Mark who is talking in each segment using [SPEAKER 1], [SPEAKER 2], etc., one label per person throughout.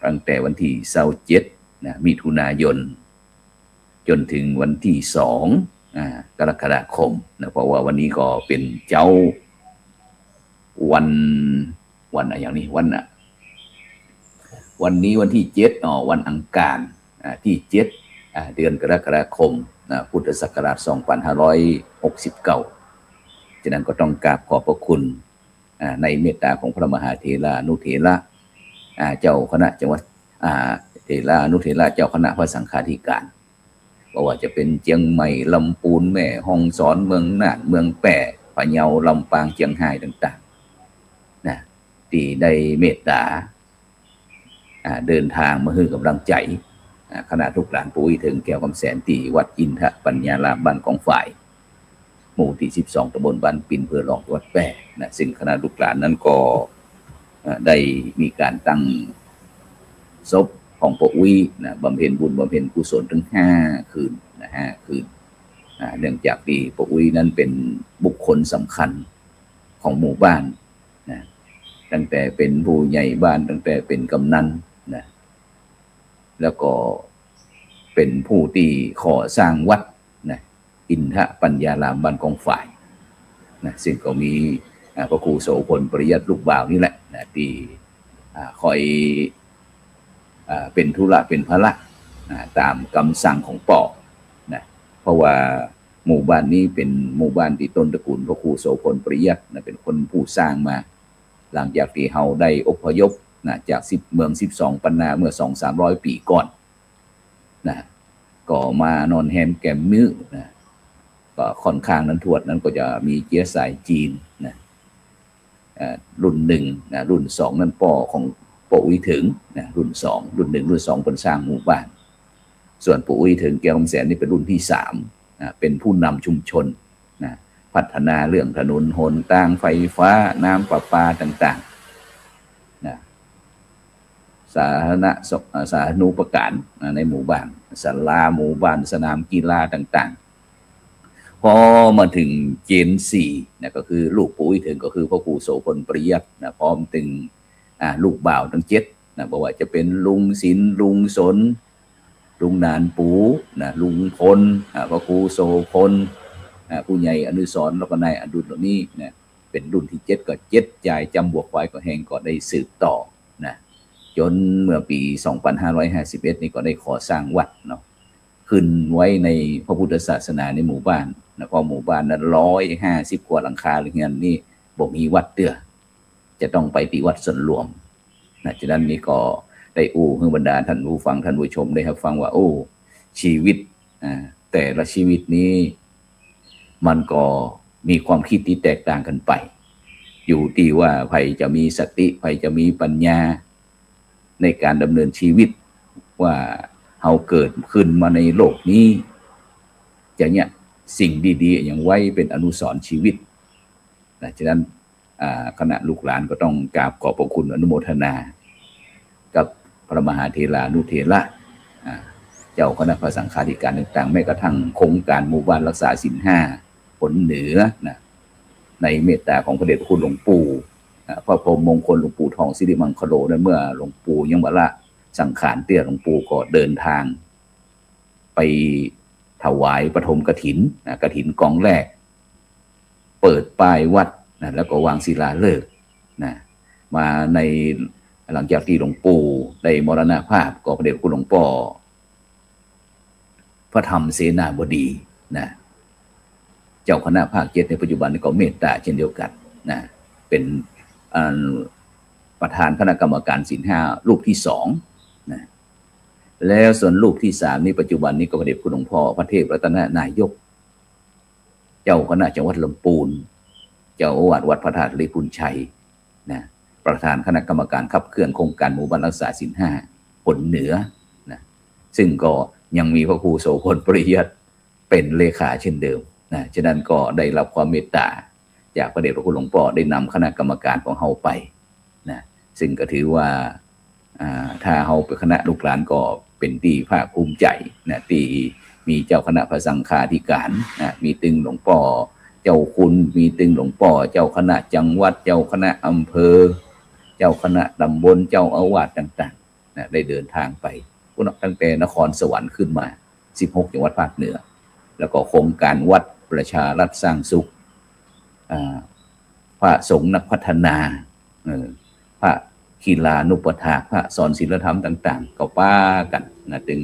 [SPEAKER 1] ตั้งแต่วันที่27มิถุนายนจนถึงวันที่2กรกฎาคมนะเพราะว่าวันนี้ก็เป็นเจ้าวันอย่างนี้วันนี้วันที่7วันอังคารที่7เดือนกรกฎาคมพุทธศักราช2569ฉะนั้นก็ต้องกราบขอบพระคุณในเมตตาของพระมหาเถรานุเถระเจ้าคณะจังหวัดเถรานุเถระเจ้าคณะพระสังฆาธิการเพราะว่าจะเป็นเชียงใหม่ลำพูนแม่ฮ่องสอนเมืองน่านเมืองแปร่พะเยาลำปางเชียงรายต่างๆนะที่ได้เมตตาเดินทางมาให้กำลังใจคณะทุกหลานปู่ถึงแก้วคำแสนที่วัดอินทปัญญารามบ้านของฝ่ายหมู่ที่12ตำบลบ้านปิ่นอำเภอรองจังหวัดแพร่นะซึ่งคณะลูกหลานนั้นก็ได้มีการตั้งศพของปู่อุ้ยนะบำเพ็ญบุญบำเพ็ญกุศลถึง5 คืนนะ5 คืนเนื่องจากที่ปู่อุ้ยนั้นเป็นบุคคลสำคัญของหมู่บ้านนะตั้งแต่เป็นผู้ใหญ่บ้านตั้งแต่เป็นกำนันนะแล้วก็เป็นผู้ที่ก่อสร้างวัดนะอินทปัญญารามบ้านกองฝ่ายนะซึ่งก็มีพระครูโสพลปริยัติลูกบ่าวนี่แหละนะที่คอยเป็นธุระเป็นภาระตามคำสั่งของป่อนะเพราะว่าหมู่บ้านนี้เป็นหมู่บ้านที่ต้นตระกูลพระครูโสพลปริยัตินะเป็นคนผู้สร้างมาหลังจากที่เฮาได้อพยพนะจากเมือง12ปันนาเมื่อ 200-300 ปีก่อนนะก็มานอนแฮมแกมมื้อนะก็ค่อนข้างนั้นทวดนั้นก็จะมีเชื้อสายจีนนะรุ่น1นะรุ่น2นั้นป่อของปู่อุ้ยถึงนะรุ่น2รุ่น1รุ่น2เป็นสร้างหมู่บ้านส่วนปู่อุ้ยถึงแก้วคำแสนนี่เป็นรุ่นที่3นะเป็นผู้นำชุมชนนะพัฒนาเรื่องถนนหนทางไฟฟ้าน้ำประปาต่างๆนะสาธารณูปการในหมู่บ้านศาลาหมู่บ้านสนามกีฬาต่างๆพอมาถึงเจน4นะก็คือลูกปู่อุ้ยถึงก็คือพระครูโสพลปริยัตินะพร้อมถึงลูกบ่าวทั้ง7นะบอกว่าจะเป็นลุงศิลป์ลุงสนลุงนานปูนะลุงพลพระครูโสพลผู้ใหญ่อนุสรณ์แล้วก็นายอดุลเหล่านี้นะเป็นรุ่นที่7ก็7จ่ายจำบวกไว้ก็แห่งก็ได้สืบต่อนะจนเมื่อปี2551นี่ก็ได้ขอสร้างวัดเนาะขึ้นไว้ในพระพุทธศาสนาในหมู่บ้านนะเพราะหมู่บ้านนั้น150กว่าหลังคาหรือเงี้ยนี่บ่มีวัดเตื้อจะต้องไปที่วัดส่วนรวมนะฉะนั้นนี่ก็ได้ให้บรรดาท่านผู้ฟังท่านผู้ชมได้รับฟังว่าชีวิตแต่ละชีวิตนี้มันก็มีความคิดที่แตกต่างกันไปอยู่ที่ว่าใครจะมีสติใครจะมีปัญญาในการดำเนินชีวิตว่าเราเกิดขึ้นมาในโลกนี้จะเนี่ยสิ่งดีๆอย่างไว้เป็นอนุสรณ์ชีวิตนะฉะนั้นคณะลูกหลานก็ต้องกราบขอบพระคุณอนุโมทนากับพระมหาเถรานุเถระเจ้าคณะพระสังฆาธิการต่างๆแม้กระทั่งโครงการหมู่บ้านรักษาศีล5ผลเหนือนะในเมตตาของพระเดชพระคุณหลวงปู่พระพรหมมงคลหลวงปู่ทองสิริมังคโลนั้นเมื่อหลวงปู่ยังบ่ละสังขารเตี้ยหลวงปู่ก็เดินทางไปถวายปฐมกฐินกฐินกองแรกเปิดป้ายวัดนะแล้วก็วางศิลาฤกษ์นะมาในหลังจากที่หลวงปู่ได้มรณภาพก็พระเดชพระคุณหลวงพ่อพระธรรมเสนาบดีนะเจ้าคณะภาค7ในปัจจุบันก็เมตตาเช่นเดียวกันนะเป็นประธานคณะกรรมการศีล5รูปที่2นะแล้วส่วนรูปที่3นี่ปัจจุบันนี้ก็พระเดชพระคุณหลวงพ่อพระเทพรัตนนายกเจ้าคณะจังหวัดลำพูนเจ้าอาวาสวัดพระธาตุลิพุนชัยนะประธานคณะกรรมการขับเคลื่อนโครงการหมู่บ้านรักษาศีล5ผลเหนือนะซึ่งก็ยังมีพระครูโสพลปริยัติเป็นเลขาเช่นเดิมนะฉะนั้นก็ได้รับความเมตตาจากพระเดชพระคุณหลวงพ่อได้นำคณะกรรมการของเฮาไปนะซึ่งก็ถือว่าถ้าเฮาเป็นคณะลูกหลานก็เป็นที่ภาคภูมิใจนะที่มีเจ้าคณะพระสังฆาธิการนะมีตึงหลวงพ่อเจ้าคุณมีตึงหลวงพ่อเจ้าคณะจังหวัดเจ้าคณะอำเภอเจ้าคณะตำบลเจ้าอาวาสต่าง นะได้เดินทางไปตั้งแต่นครสวรรค์ขึ้นมา16จังหวัดภาคเหนือแล้วก็โครงการวัดประชารัฐสร้างสุขพระสงฆ์นักพัฒนาพระกีฬานุปถากพระสอนศีลธรรมต่างๆก็ป้ากันนะถึง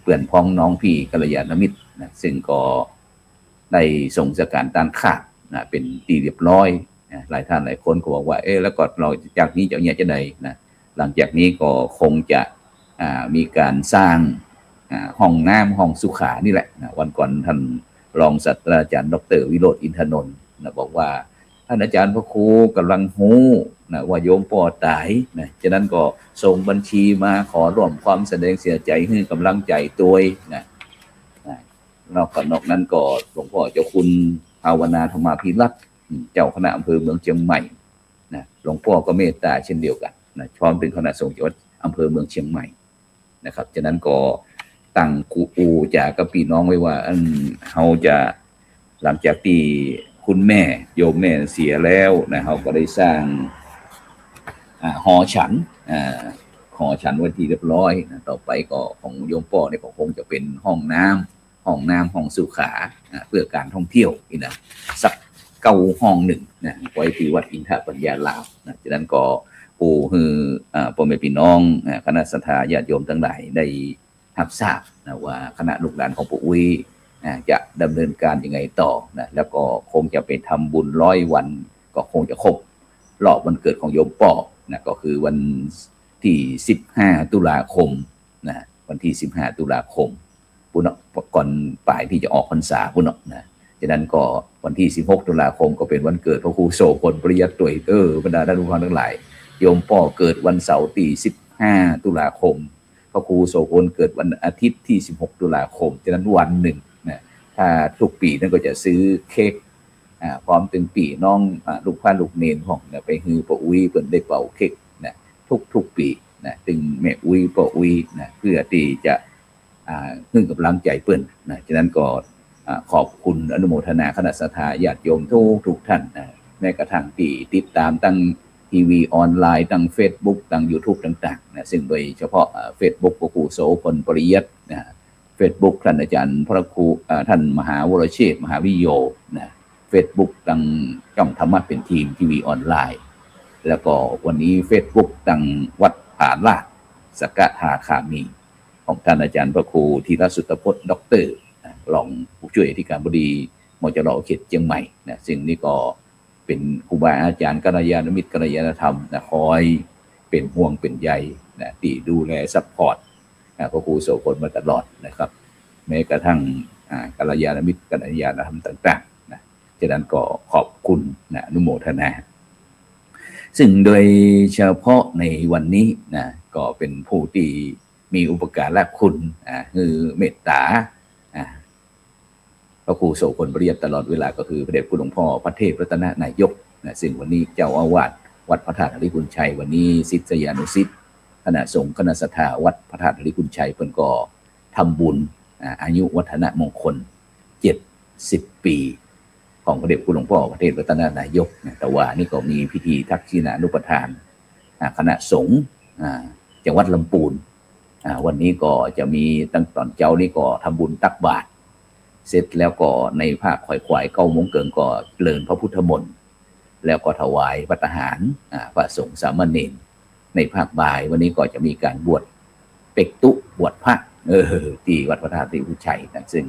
[SPEAKER 1] เพื่อนพ้องน้องพี่กัลยาณมิตรนะซึ่งก็ได้ส่งสการต้านขาดนะเป็นตีเรียบร้อยนะหลายท่านหลายคนก็บอกว่าแล้วก็เราจากนี้จะเนี่ยจะได้นะหลังจากนี้ก็คงจะมีการสร้างห้องน้ำห้องสุขานี่แหละนะวันก่อนท่านรองศาสตราจารย์ดร.วิโรจน์อินทนนท์นะบอกว่าท่านอาจารย์พระครูกำลังหูนะว่าโยมป่อตายนะฉะนั้นก็ส่งบัญชีมาขอร่วมความแสดงเสียใจให้กำลังใจตัวนะนอกนั้นก็หลวงพ่อเจ้าคุณภาวนาธรรมาภิรัตน์เจ้าคณะอำเภอเมืองเชียงใหม่นะหลวงพ่อก็เมตตาเช่นเดียวกันนะพร้อมเป็นคณะสงฆ์จังหวัดอำเภอเมืองเชียงใหม่นะครับฉะนั้นก็ตั้งกูจากกับพี่น้องไว้ว่าเขาจะหลังจากที่คุณแม่โยมแม่เสียแล้วนะเขาก็ได้สร้างหอฉันหอฉันวันที่เรียบร้อยนะต่อไปก็ของโยมป่อเนี่ยก็คงจะเป็นห้องน้ำห้องสุขาเพื่อการท่องเที่ยวนี่นะสัก9 ห้องหนึ่งนะไว้ที่วัดอินทปัญญาลาวนะฉะนั้นก็ปู่คือพ่อแม่พี่น้องคณะศรัทธาญาติโยมทั้งหลายได้รับทราบนะว่าคณะลูกหลานของปู่อุ้ยจะดำเนินการยังไงต่อนะแล้วก็คงจะไปทำบุญ100 วันก็คงจะครบรอบวันเกิดของโยมป่อนะก็คือวันที่15 ตุลาคมนะวันที่15 ตุลาคมปุณก่อนปลายที่จะออกพรรษาปุณนะฉะนั้นก็วันที่16 ตุลาคมก็เป็นวันเกิดพระครูโสพลปริยัติตัวยบรรดาท่านผู้ฟังทั้งหลายโยมป่อเกิดวันเสาร์ที่15 ตุลาคมพระครูโสพลเกิดวันอาทิตย์ที่16 ตุลาคมฉะนั้นวันหนึ่งนะถ้าทุกปีนั่นก็จะซื้อเค้กพร้อมถึงปีน้องลูกพระลูกเนนของไปฮือพระอุ้ยเปิ้นได้เป่าเค้กนะทุกปีนะถึงแม่อุ้ยพระอุ้ยนะเพื่อที่จะพึ่งกำลังใจเปิ้นนะฉะนั้นก็ขอบคุณอนุโมทนาคณะศรัทธาญาติโยมทุกท่านนะแม้กระทั่งที่ติดตามตั้งทีวีออนไลน์ตั้ง Facebook ตั้ง YouTube ต่างๆนะซึ่งโดยเฉพาะ Facebook พระครูโสพลปริยัตินะ Facebook ท่านอาจารย์พระครูท่านมหาวรเชษฐ์มหาวิโยนะ Facebook ตั้งช่องธรรมะเป็นทีมทีวีออนไลน์แล้วก็วันนี้ Facebook ตั้งวัดผาลาดสกทาคามีของท่านอาจารย์พระครูธีรสุตพจน์ด็อกเตอร์รองผู้ช่วยอธิการบดีมจร.เขตเชียงใหม่นะซึ่งนี่ก็เป็นครูบาอาจารย์กัลยาณมิตรกัลยาณธรรมนะคอยเป็นห่วงเป็นใยนะที่ดูแลซัพพอร์ตพระครูโสพลมาตลอดนะครับแม้กระทั่งกัลยาณมิตรกัลยาณธรรมต่างๆนะฉะนั้นก็ขอบคุณนะอนุโมทนาซึ่งโดยเฉพาะในวันนี้นะก็เป็นผู้ที่มีอุปการะคุณคือเมตตาพระครูโสพลปริยัติตลอดเวลาก็คือพระเดชคุณหลวงพ่อพระเทพรัตนนายกนะซึ่งวันนี้เจ้าอาวาสวัดพระธาตุหริพุนชัยวันนี้ศิษยานุศิษย์คณะสงฆ์คณะศรัทธาวัดพระธาตุหริพุนชัยเพิ่นก็ทำบุญอายุวัฒนมงคล70 ปีของพระเดชคุณหลวงพ่อพระเทพรัตนนายกนะแต่ว่านี่ก็มีพิธีทักษิณานุปทานคณะสงฆ์จังหวัดลำพูนวันนี้ก็จะมีตั้งตอนเจ้านี่ก็ทำบุญตักบาตรเสร็จแล้วก็ในภาคข่อยควาย9 โมงเกินก็เจริญพระพุทธมนต์แล้วก็ถวายภัตตาหารพระสงฆ์สามเณรในภาคบ่ายวันนี้ก็จะมีการบวชเป็กตุบวชพระที่วัดพระธาตุหริพุนชัยนะซึ่ง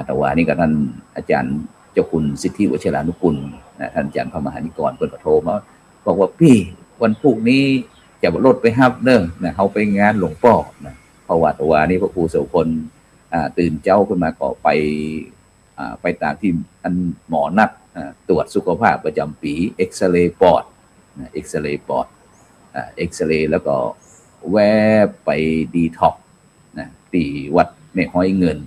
[SPEAKER 1] แต่ว่านี่ก็ท่านอาจารย์เจ้าคุณสิทธิวชิรานุกุลท่านอาจารย์พระมหานิกรเพิ่นก็โทรมาบอกว่าพี่วันพรุ่งนี้จะรถไปฮับนะเขาไปงานหลวงพ่อนะเพราะว่าตัวนี้พระครูโสพลตื่นเจ้าขึ้นมาก็ไปตามที่อันหมอนัดตรวจสุขภาพประจำปีเอ็กซเรย์ปอดเอ็กซเรย์ปอดเอ็กซเรย์แล้วก็แวบไปดีท็อกนะที่วัดแม่ห้อยเงิน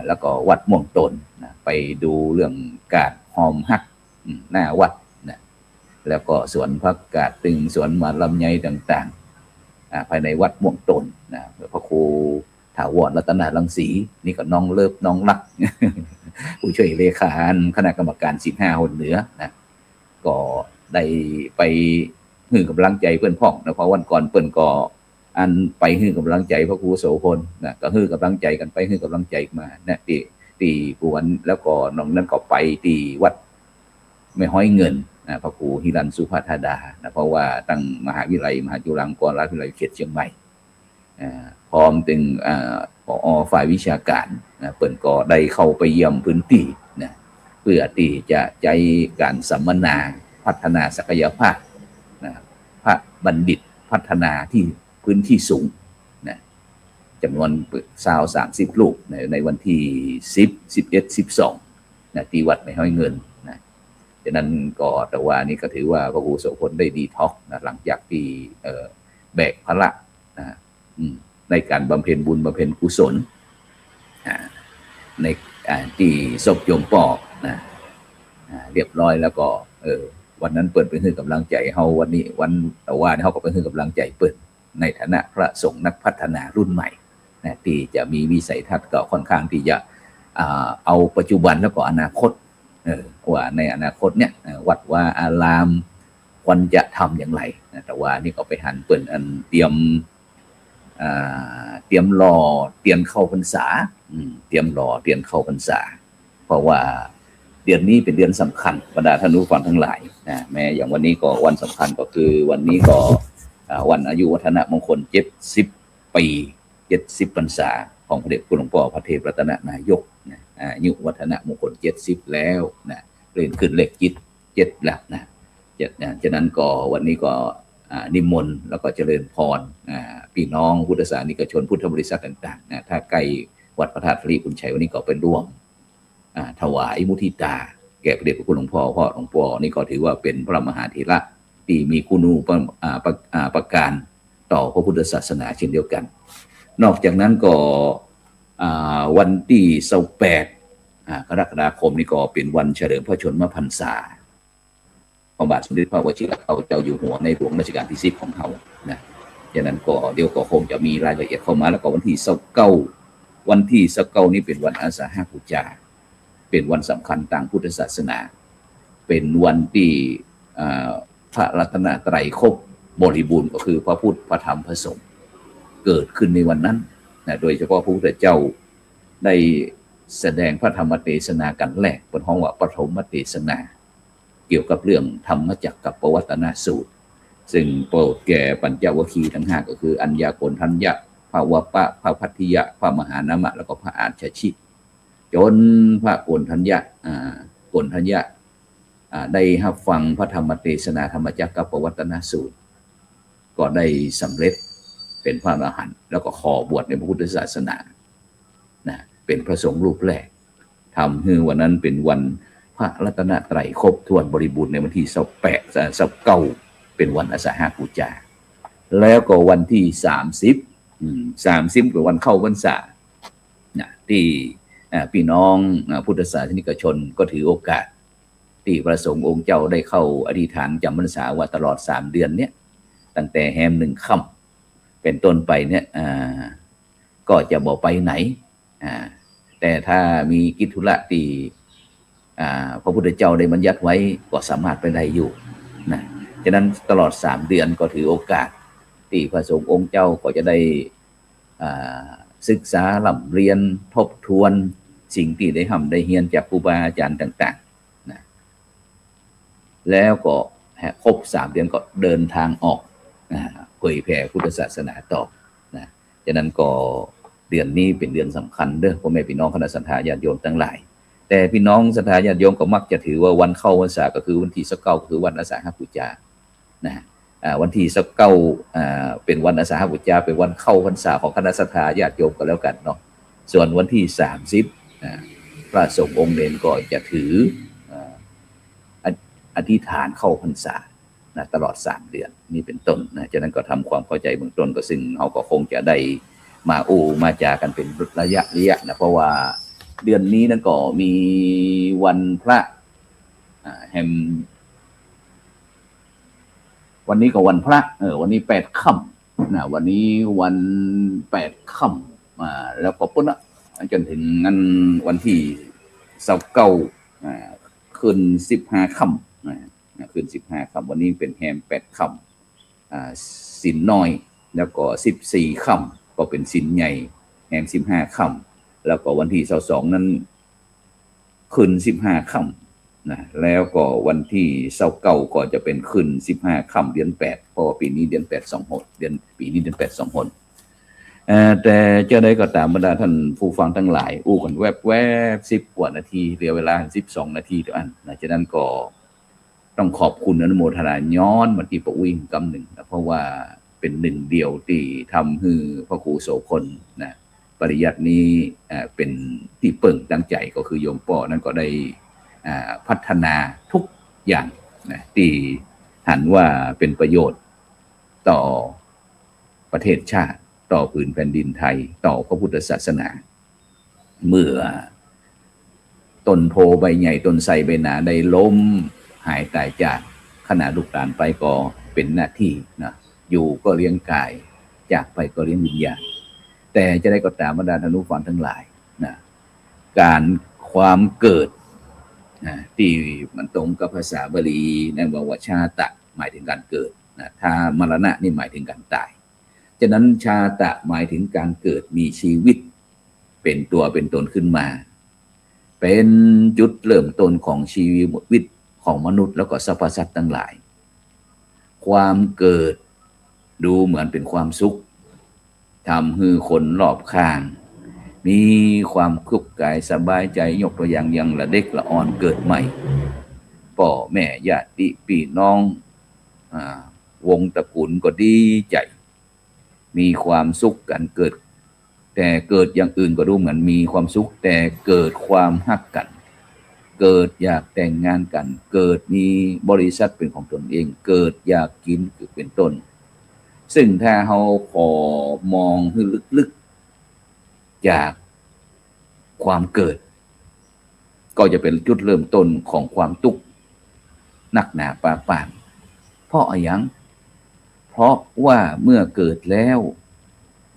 [SPEAKER 1] แล้วก็วัดม่วงตนนะไปดูเรื่องกาดหอมฮักหน้าวัดนะแล้วก็สวนพักกาดตึงสวนมาลำไยต่างๆภายในวัดม่วงตนนะพระครูถาวรรัตนรังสีนี่ก็น้องเลิฟน้องรัก ผู้ช่วยเลขาคณะกรรมการศิลป์5 คนเหนือนะก็ได้ไปให้กำลังใจเพื่อนพ้องนะเพราะวันก่อนเพื่อนก็ อันไปให้กำลังใจพระครูโสพลนะก็ให้กำลังใจกันไปให้กำลังใจมานะตีปวนแล้วก็น้องนั้นก็ไปตีวัดไม่ห้อยเงินนะพระครูฮิรันสุภาธาดานะเพราะว่าตั้งมหาวิทยาลัยมหาจุฬาลงกรณราชวิทยาลัยเขตเชียงใหม่พร้อมถึงผอฝ่ายวิชาการนะเปิ่นก็ได้เข้าไปเยี่ยมพื้นที่นะเพื่อที่จะใจการสัมมนาพัฒนาศักยภาพนะพระบัณฑิตพัฒนาที่พื้นที่สูงนะจำนวน30 รูปในวันที่10 11 12นะที่วัดไม่ห้อยเงินนะฉะนั้นก็แต่ว่านี่ก็ถือว่าพระครูโสพลได้ดีท็อกนะหลังจากที่แบกภาระนะในการบำเพ็ญบุญบำเพ็ญกุศลในที่ศพโยมปอกนะเรียบร้อยแล้วก็วันนั้นเปิดเป็นให้กำลังใจเฮาวันนี้วันแต่ว่าเฮาก็เป็นให้กำลังใจเปิดในฐานะพระสงฆ์นักพัฒนารุ่นใหม่นะที่จะมีวิสัยทัศน์ก็ค่อนข้างที่จะเอาปัจจุบันแล้วก็อนาคตว่าในอนาคตเนี่ยวัดว่าอารามควรจะทำอย่างไรนะแต่ว่านี่ก็ไปหันเปิดอันเตรียมรอเตรียมเข้าพรรษาเตรียมรอเตรียมเข้าพรรษาเพราะว่าเดือนนี้เป็นเดือนสำคัญบรรดาท่านผู้ฟังทั้งหลายนะแม้อย่างวันนี้ก็วันสำคัญก็คือวันนี้ก็วันอายุวัฒนมงคล70 ปี70 พรรษาของพระเดชคุณหลวงพ่อพระเทพรัตนนายกนะอายุวัฒนมงคล70แล้วนะเลื่อนขึ้นเลข7แล้วนะฉะนั้นก็วันนี้ก็นิมนต์แล้วก็เจริญพรพี่น้องพุทธศาสนิกชนพุทธบริษัทต่างๆนะถ้าใกล้วัดพระธาตุธรีปุญชัยวันนี้ก็เป็นร่วมถวายมุทิตาแก่พระเดชพระคุณหลวงพ่อเพราะหลวงพ่อนี่ก็ถือว่าเป็นพระมหาเถระที่มีคุณูปการต่อพระพุทธศาสนาเช่นเดียวกันนอกจากนั้นก็วันที่28 กรกฎาคมนี่ก็เป็นวันเฉลิมพระชนมพรรษาพระบาทสมเด็จพระวชิรเกล้าเจ้าอยู่หัวในหลวงรัชกาลที่10ของเขานะฉะนั้นก็เดี๋ยวก็คงจะมีรายละเอียดเข้ามาแล้วก็วันที่29วันที่29นี้เป็นวันอาสาฬหบูชาเป็นวันสำคัญทางพุทธศาสนาเป็นวันที่พระรัตนตรัยครบบริบูรณ์ก็คือพระพุทธพระธรรมพระสงฆ์เกิดขึ้นในวันนั้นนะโดยเฉพาะพระพุทธเจ้าได้แสดงพระธรรมเทศนากันแรกเป็นห้องว่าปฐมเทศนาเกี่ยวกับเรื่องธรรมจักรกับปวัตตนสูตรซึ่งโปรดแก่ปัญจวัคคีย์ทั้ง5ก็คืออัญญาโกณทัญญะพระวัปปะพระพัทธิยะพระมหานามะแล้วก็พระอาชชิจนพระโกณทัญญะได้รับฟังพระธรรมเทศนาธรรมจักรกับปวัตตนสูตรก็ได้สำเร็จเป็นพระอรหันต์แล้วก็ขอบวชในพระพุทธศาสนานะเป็นพระสงฆ์รูปแรกทำให้วันนั้นเป็นวันพระรัตนตรัยครบถ้วนบริบูรณ์ในวันที่29เป็นวันอาสาฬหบูชาแล้วก็วันที่30เป็นวันเข้าพรรษานะที่พี่น้องพุทธศาสนิกชนก็ถือโอกาสที่พระสงฆ์องค์เจ้าได้เข้าอธิษฐานจำพรรษาว่าตลอด3 เดือนเนี้ยตั้งแต่แฮม1 ค่ำเป็นต้นไปเนี่ยก็จะบอกไปไหนแต่ถ้ามีกิจธุระที่พระพุทธเจ้าได้บัญญัติไว้ก็สามารถไปได้อยู่นะฉะนั้นตลอด3 เดือนก็ถือโอกาสที่พระสงฆ์องค์เจ้าก็จะได้ศึกษาล่ำเรียนทบทวนสิ่งที่ได้ทำได้เรียนจากครูบาอาจารย์ต่างๆนะแล้วก็ครบ3 เดือนก็เดินทางออกเผยแผ่พุทธศาสนาต่อนะฉะนั้นก็เดือนนี้เป็นเดือนสำคัญเด้อพ่อแม่พี่น้องคณะสัตยาญาติโยมทั้งหลายแต่พี่น้องศรัทธาญาติโยมก็มักจะถือว่าวันเข้าพรรษาก็คือวันที่29ก็คือวันอาสาฬหบูชานะวันที่29เป็นวันอาสาฬหบูชาเป็นวันเข้าพรรษาของคณะศรัทธาญาติโยมก็แล้วกันเนาะส่วนวันที่30พระสงฆ์องค์เณรก็จะถืออธิษฐานเข้าพรรษานะตลอด3 เดือนนี่เป็นต้นนะฉะนั้นก็ทำความเข้าใจเบื้องต้นก็ซึ่งเราก็คงจะได้มาจากันเป็นระยะนะเพราะว่าเดือนนี้นั่นก็มีวันพระแห่งวันนี้ก็วันพระวันนี้8 ค่ำนะวันนี้วัน8 ค่ำแล้วก็ปุ๊บนะจนถึงงั้นวันที่29คืน15 ค่ำคืน15 ค่ำวันนี้เป็นแฮม8 ค่ำศีลน้อย แล้วก็14ค่ำก็เป็นศีลใหญ่แห่ง15ค่ำแล้วก็วันที่22นั้นขึ้น15ค่ำนะแล้วก็วันที่29ก็จะเป็นขึ้น15ค่ำเดือน8เพราะปีนี้เดือน8 2หนเดือนปีนี้เดือน8 2หนแต่จะได้ก็ตามบรรดาท่านผู้ฟังทั้งหลายอู้กันแวบ10 กว่านาทีเหลือเวลา12 นาทีเท่านั้นนะฉะนั้นก็ต้องขอบคุณอนุโมทนาย้อนมาที่ประวิ่งกำหนึ่งนะเพราะว่าเป็นหนึ่งเดียวที่ทำให้พระครูโสพลนะปริยัตินี้เป็นที่เปิ่งตั้งใจก็คือโยมป้อนั้นก็ได้พัฒนาทุกอย่างนะที่หันว่าเป็นประโยชน์ต่อประเทศชาติต่อผืนแผ่นดินไทยต่อพระพุทธศาสนาเมื่อต้นโพใบใหญ่ต้นไทรใบหนาได้ล้มหายตายจากขณะลูกหลานไปก็เป็นหน้าที่นะอยู่ก็เลี้ยงกายจากไปก็เลี้ยงวิญญาณแต่จะได้ก็ตามบรรดาท่านผู้ฟังทั้งหลายนะการความเกิดนะที่มันตรงกับภาษาบาลีนั่นว่าชาตะหมายถึงการเกิดนะถ้ามรณะนี่หมายถึงการตายฉะนั้นชาตะหมายถึงการเกิดมีชีวิตเป็นตัวเป็นตนขึ้นมาเป็นจุดเริ่มต้นของชีวิตของมนุษย์แล้วก็สรรพสัตว์ทั้งหลายความเกิดดูเหมือนเป็นความสุขทำให้คนรอบข้างมีความคุกกายสบายใจยกตัวอย่างยังละเด็กละอ่อนเกิดใหม่พ่อแม่ญาติพี่น้องวงตระกูลก็ดีใจมีความสุขกันเกิดแต่เกิดอย่างอื่นก็ดูเหมือนมีความสุขแต่เกิดความฮักกันเกิดอยากแต่งงานกันเกิดมีบริษัทเป็นของตนเองเกิดอยากกินคือเป็นต้นซึ่งถ้าเราพอมองให้ลึกๆจากความเกิดก็จะเป็นจุดเริ่มต้นของความทุกข์หนักหนาปาป่านเพราะอะไรยังเพราะว่าเมื่อเกิดแล้ว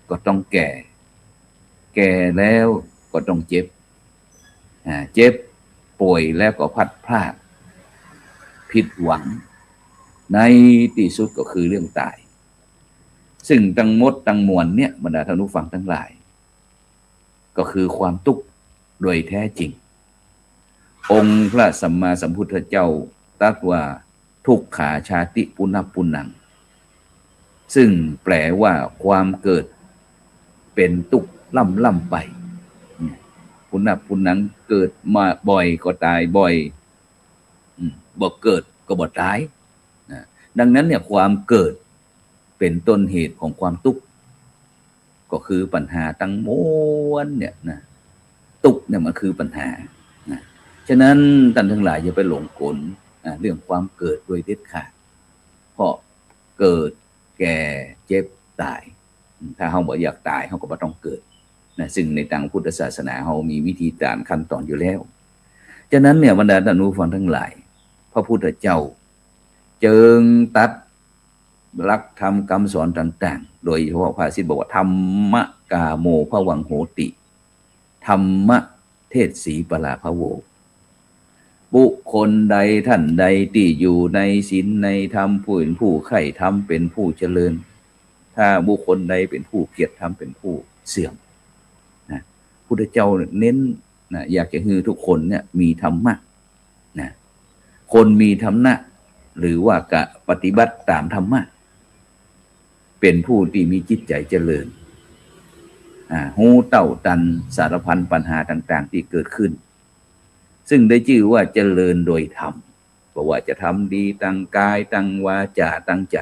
[SPEAKER 1] ก็ต้องแก่แล้วก็ต้องเจ็บเจ็บป่วยแล้วก็พัดพลาดผิดหวังในที่สุดก็คือเรื่องตายซึ่งทั้งหมดทั้งมวลเนี่ยบรรดาท่านผู้ฟังทั้งหลายก็คือความทุกข์โดยแท้จริงองค์พระสัมมาสัมพุทธเจ้าตรัสว่าทุกขาชาติปุณณปุณณังซึ่งแปลว่าความเกิดเป็นทุกข์ล่ำไปปุณณปุณณังเกิดมาบ่อยก็ตายบ่อยบ่เกิดก็บ่ตายดังนั้นเนี่ยความเกิดเป็นต้นเหตุของความทุกข์ก็คือปัญหาทั้งมวลเนี่ยนะทุกข์เนี่ยมันคือปัญหานะฉะนั้นท่านทั้งหลายอย่าไปหลงกลเรื่องความเกิดโดยเด็ดขาดเพราะเกิดแก่เจ็บตายถ้าเฮาบ่อยากตายเฮาก็บ่ต้องเกิดนะซึ่งในทางพุทธศาสนาเฮามีวิธีการขั้นตอนอยู่แล้วฉะนั้นเนี่ยบรรดาท่านผู้ฟังทั้งหลายพระพุทธเจ้าจึงตัดหลักธรรมคำสอนต่างๆโดยเฉพาะภาษิตบอกว่าธรรมะกาโมภวังโหติธรรมะเทศสีปลาภโวบุคคลใดท่านใดที่อยู่ในศีลในธรรมผู้เป็นผู้ใคร่ธรรมเป็นผู้เจริญถ้าบุคคลใดเป็นผู้เกียรติธรรมเป็นผู้เสื่อมนะพุทธเจ้าเน้นนะอยากจะให้ทุกคนเนี่ยมีธรรมะนะคนมีธรรมะหรือว่ากะปฏิบัติตามธรรมะเป็นผู้ที่มีจิตใจเจริญหูเต่าตันสารพันปัญหาต่างๆที่เกิดขึ้นซึ่งได้ชื่อว่าเจริญโดยธรรมเพราะว่าจะทำดีตั้งกายตั้งวาจาตั้งใจ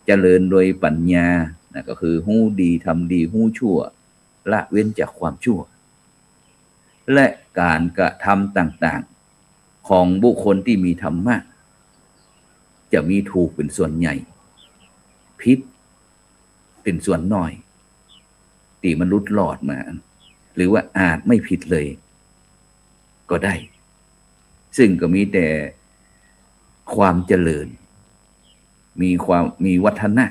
[SPEAKER 1] เจริญโดยปัญญานะก็คือหูดีทำดีหูชั่วละเว้นจากความชั่วและการกระทำต่างๆของบุคคลที่มีธรรมะจะมีถูกเป็นส่วนใหญ่ผิดเป็นส่วนน้อยที่มันลุดลอดมาหรือว่าอาจไม่ผิดเลยก็ได้ซึ่งก็มีแต่ความเจริญมีวัฒนะ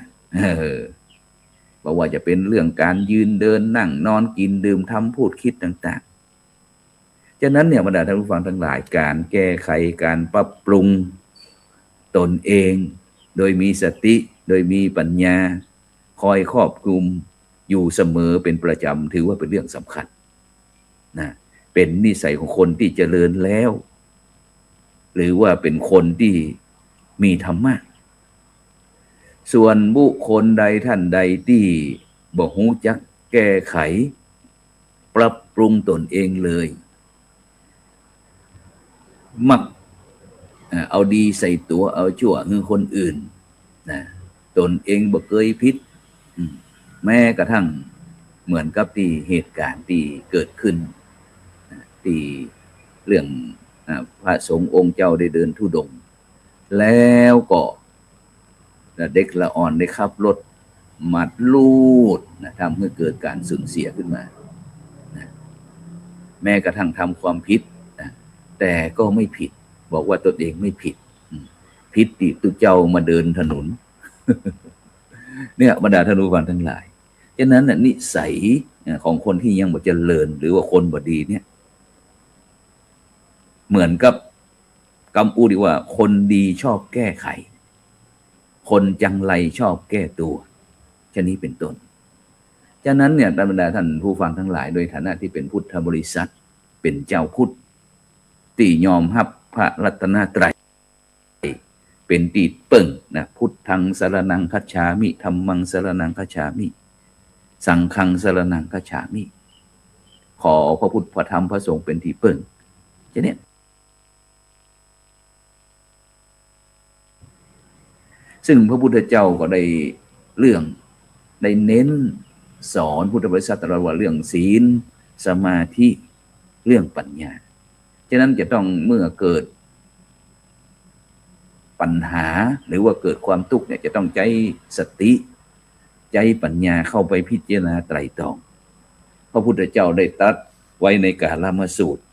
[SPEAKER 1] เพราะว่าจะเป็นเรื่องการยืนเดินนั่งนอนกินดื่มทำพูดคิดต่างๆฉะนั้นเนี่ยบรรดาท่านผู้ฟังทั้งหลายการแก้ไขการปรับปรุงตนเองโดยมีสติโดยมีปัญญา คอยครอบคลุมอยู่เสมอเป็นประจำถือว่าเป็นเรื่องสำคัญนะเป็นนิสัยของคนที่เจริญแล้ว หรือว่าเป็นคนที่มีธรรมะส่วนบุคคลใดท่านใดที่บ่ฮู้จักแก้ไขปรับปรุงตนเองเลยมักเอาดีใส่ตัวเอาชั่วคือคนอื่นนะตนเองบ่เคยผิดแม้กระทั่งเหมือนกับที่เหตุการณ์ที่เกิดขึ้นที่เรื่องพระสงฆ์องค์เจ้าได้เดินธุดงค์แล้วก็เด็กละอ่อนได้ขับรถมัดลูดนะทำให้เกิดการสูญเสียขึ้นมานะแม้กระทั่งทำความผิดนะแต่ก็ไม่ผิดบอกว่าตนเองไม่ผิดผิดที่ตุเจ้ามาเดินถนน เนี่ยบรรดาท่านผู้ฟังทั้งหลายฉะนั้นนิสัยของคนที่ยังบ่เจริญหรือว่าคนบ่ดีเนี่ยเหมือนกับคำพูดที่ว่าคนดีชอบแก้ไขคนจังไรชอบแก้ตัวชนี้เป็นต้นฉะนั้นเนี่ยบรรดาท่านผู้ฟังทั้งหลายโดยฐานะที่เป็นพุทธบริษัทเป็นเจ้าพุทธที่ยอมรับพระรัตนตรัยเป็นตีเปิ่งนะพุทธังสรณังคัจฉามิธัมมังสรณังคัจฉามิสังฆังสรณังคัจฉามิขอพระพุทธพระธรรมพระสงฆ์เป็นที่เปิ่งฉะนี้ซึ่งพระพุทธเจ้าก็ได้เรื่องได้เน้นสอนพุทธบริษัทตลอดว่าเรื่องศีลสมาธิเรื่องปัญญาฉะนั้นจะต้องเมื่อเกิดปัญหาหรือว่าเกิดความทุกข์เนี่ยจะต้องใจสติใจปัญญาเข้าไปพิจารณาไตร่ตรองพระพุทธเจ้าได้ตรัสไว้ในกาลามสูตร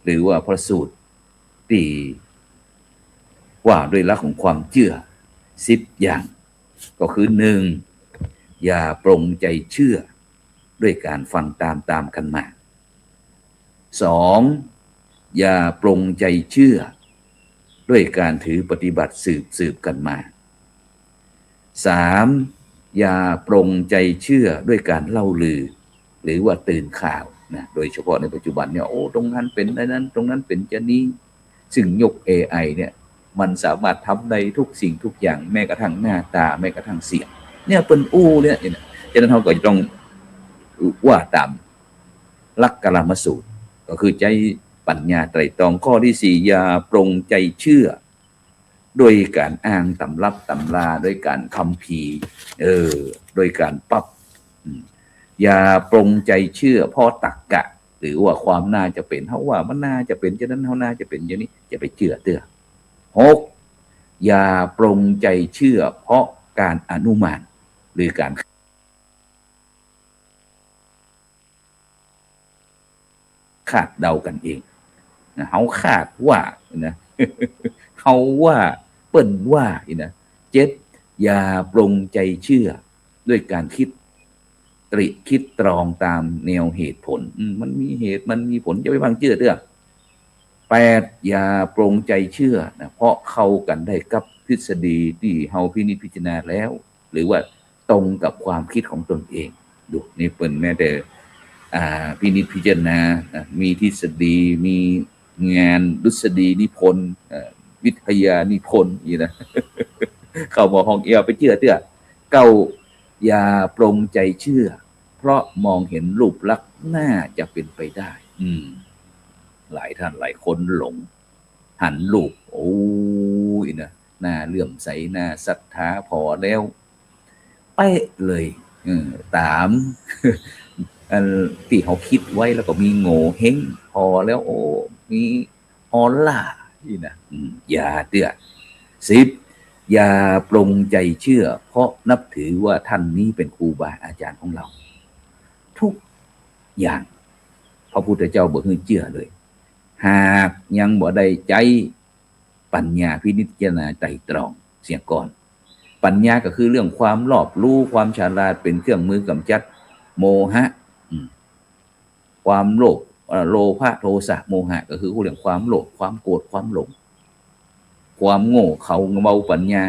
[SPEAKER 1] หรือว่าพระสูตรที่ว่าด้วยหลักของความเชื่อ10 อย่างก็คือ 1. อย่าปรงใจเชื่อด้วยการฟังตามกันมา 2. อย่าปรงใจเชื่อด้วยการถือปฏิบัติสืบกันมา 3. อย่าปรงใจเชื่อด้วยการเล่าลือหรือว่าตื่นข่าวนะโดยเฉพาะในปัจจุบันเนี่ยโอ้ตรงนั้นเป็นนั้นตรงนั้นเป็นจะนี้ซึ่งยก AI เนี่ยมันสามารถทำได้ทุกสิ่งทุกอย่างแม้กระทั่งหน้าตาแม้กระทั่งเสียงเนี่ยเป็นเนี่ยฉะนั้นเราก็จะต้องว่าตามหลักกลามสูตรก็คือใจปัญญาไตรตรองข้อที่ 4อย่าปรงใจเชื่อโดยการอ้างตำรับตำราโดยการคัมภีร์โดยการปรับอย่าปรงใจเชื่อเพราะตรรกะหรือว่าความน่าจะเป็นเฮาว่ามันน่าจะเป็นฉะนั้นเฮาน่าจะเป็นอย่างนี้จะไปเชื่อเตื้อ6อย่าปรงใจเชื่อเพราะการอนุมานหรือการคาดเดากันเองนะเฮาคาดว่านะเฮาว่าเปิ้นว่านะ7อย่าปรงใจเชื่อด้วยการคิดตรองตามแนวเหตุผลมันมีเหตุมันมีผลจะไปฟังเชื่อเด้อ8อย่าปรงใจเชื่อนะเพราะเข้ากันได้กับทฤษฎีที่เฮาพินิจพิจารณาแล้วหรือว่าตรงกับความคิดของตนเองดูนี่เปิ้นแม้แต่พินิจพิจารณามีทฤษฎีมีงานดุษฎีนิพนธ์วิทยานิพนธ์นี่นะ เข้ามาห้องเอวไปเชื่อเตื้อ9อย่าปรงใจเชื่อเพราะมองเห็นรูปลักษณ์น่าจะเป็นไปได้หลายท่านหลายคนหลงหันรูปโอ้ยนะน่าเลื่อมใสน่าศรัทธาพอแล้วเป๊ะเลยตามที่เขาคิดไว้แล้วก็มีโง่เฮงพอแล้วโอ้มีออล่านี่นะอย่าเตื้อ10อย่าปรงใจเชื่อเพราะนับถือว่าท่านนี้เป็นครูบาอาจารย์ของเราทุกอย่างพระพุทธเจ้าบอกให้เชื่อเลยหากยังบ่ได้ใจปัญญาพินิจารณาไตร่ตรองเสียก่อนปัญญาก็คือเรื่องความรอบรู้ความฉลาดเป็นเครื่องมือกำจัดโมหะความโลภะโทสะโมหะก็คือเรื่องความโลภความโกรธความหลงความโง่เขาเมาปัญญา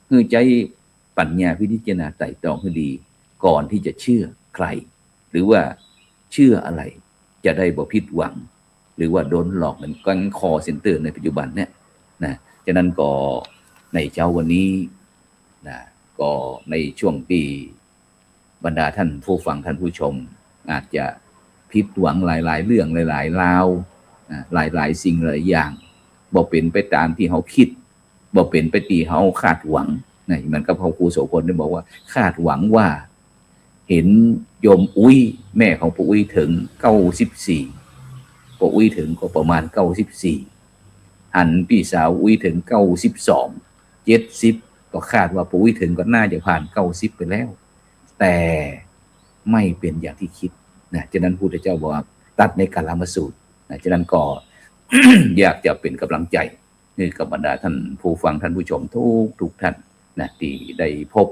[SPEAKER 1] คือใจ ปัญญาพิจารณาไตร่ตรองให้ดีก่อนที่จะเชื่อใครหรือว่าเชื่ออะไรจะได้บ่ผิดหวังหรือว่าโดนหลอกเหมือนกันคอเซ็นเตอร์ในปัจจุบันเนี่ยนะฉะนั้นก็ในเช้าวันนี้นะก็ในช่วงปีบรรดาท่านผู้ฟังท่านผู้ชมอาจจะผิดหวังหลายๆเรื่องหลายๆราวหลายๆสิ่งหลายอย่างบ่เป็นไปตามที่เขาคิดบ่เป็นไปตีเขาคาดหวังนะเหมือนกับพระครูโสพลได้บอกว่าคาดหวังว่าเห็นโยมอุ้ยแม่ของปู่อุ้ยถึง94ปู่อุ้ยถึงก็ประมาณ94หันพี่สาวอุ้ยถึง92 70ก็คาดว่าปู่อุ้ยถึงก็น่าจะผ่าน90ไปแล้วแต่ไม่เป็นอย่างที่คิดนะฉะนั้นพุทธเจ้าบอกว่าตัดในกาลามสูตรนะฉะนั้นก็ อยากจะเป็นกำลังใจนี่กับบรรดาท่านผู้ฟังท่านผู้ชมทุกท่านนะที่ได้พบ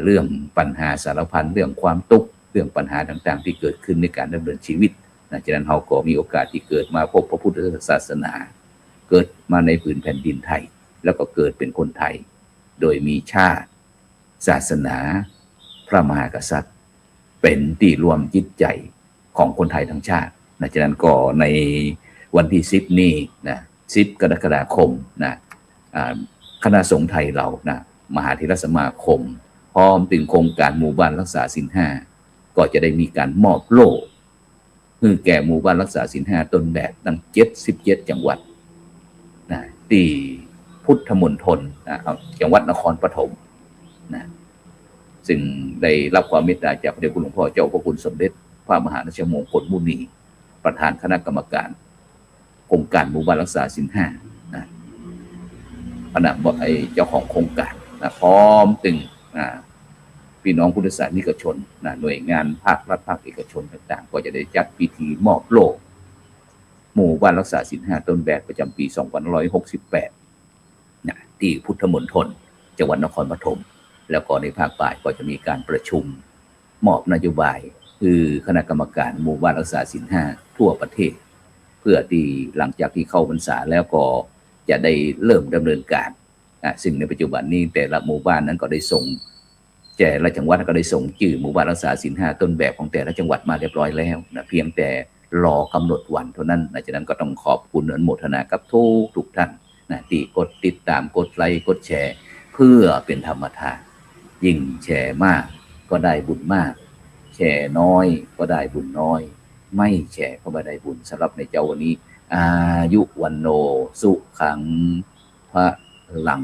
[SPEAKER 1] เรื่องปัญหาสารพันเรื่องความทุกข์เรื่องปัญหาต่างๆที่เกิดขึ้นในการดำเนินชีวิตนะฉะนั้นเราก็มีโอกาสที่เกิดมาพบพระพุทธศาสนาเกิดมาในผืนแผ่นดินไทยแล้วก็เกิดเป็นคนไทยโดยมีชาติศาสนาพระมหากษัตริย์เป็นที่รวมจิตใจของคนไทยทั้งชาตินะฉะนั้นก็ในวันที่10นี้นะ10 กรกฎาคมนะคณะสงฆ์ไทยเรานะมหาเถรสมาคมพร้อมถึงโครงการหมู่บ้านรักษาศีล 5ก็จะได้มีการมอบโล่คือแก่หมู่บ้านรักษาศีล 5ต้นแบบตั้ง77จังหวัดนะที่พุทธมณฑลนะจังหวัดนครปฐมนะซึ่งได้รับความเมตตาจากพระเดชคุณหลวงพ่อเจ้าพระคุณสมเด็จพระมหาราชมงคลมุนีประธานคณะกรรมการโครงการหมู่บ้านรักษาศีล 5นะคณะเจ้าของโครงการนะพร้อมถึงพี่น้องพุทธศาสนิกชนนะหน่วยงานภาครัฐภาคเอกชนต่างๆก็จะได้จัดพิธีมอบโล่หมู่บ้านรักษาศีล 5ต้นแบบประจำปี2568นะที่พุทธมณฑลจังหวัดนครปฐมแล้วก็ในภาคบ่ายก็จะมีการประชุมมอบนโยบายคือคณะกรรมการหมู่บ้านรักษาศีล 5ทั่วประเทศเพื่อที่หลังจากที่เข้าพรรษาแล้วก็จะได้เริ่มดำเนินการซึ่งในปัจจุบันนี้แต่ละหมู่บ้านนั้นก็ได้ส่งแต่ละจังหวัดก็ได้ส่งชื่อหมู่บ้านรักษาศีล 5ต้นแบบของแต่ละจังหวัดมาเรียบร้อยแล้วนะเพียงแต่รอกำหนดวันเท่านั้นฉะนั้นก็ต้องขอบคุณอนุโมทนากับทุกท่านนะที่กดติดตามกดไลค์กดแชร์เพื่อเป็นธรรมทานยิ่งแชร์มากก็ได้บุญมากแชร์น้อยก็ได้บุญน้อยไม่แชร์ก็ไม่ได้บุญสำหรับในเจ้าวันนี้อายุวันโนสุขังพระลัง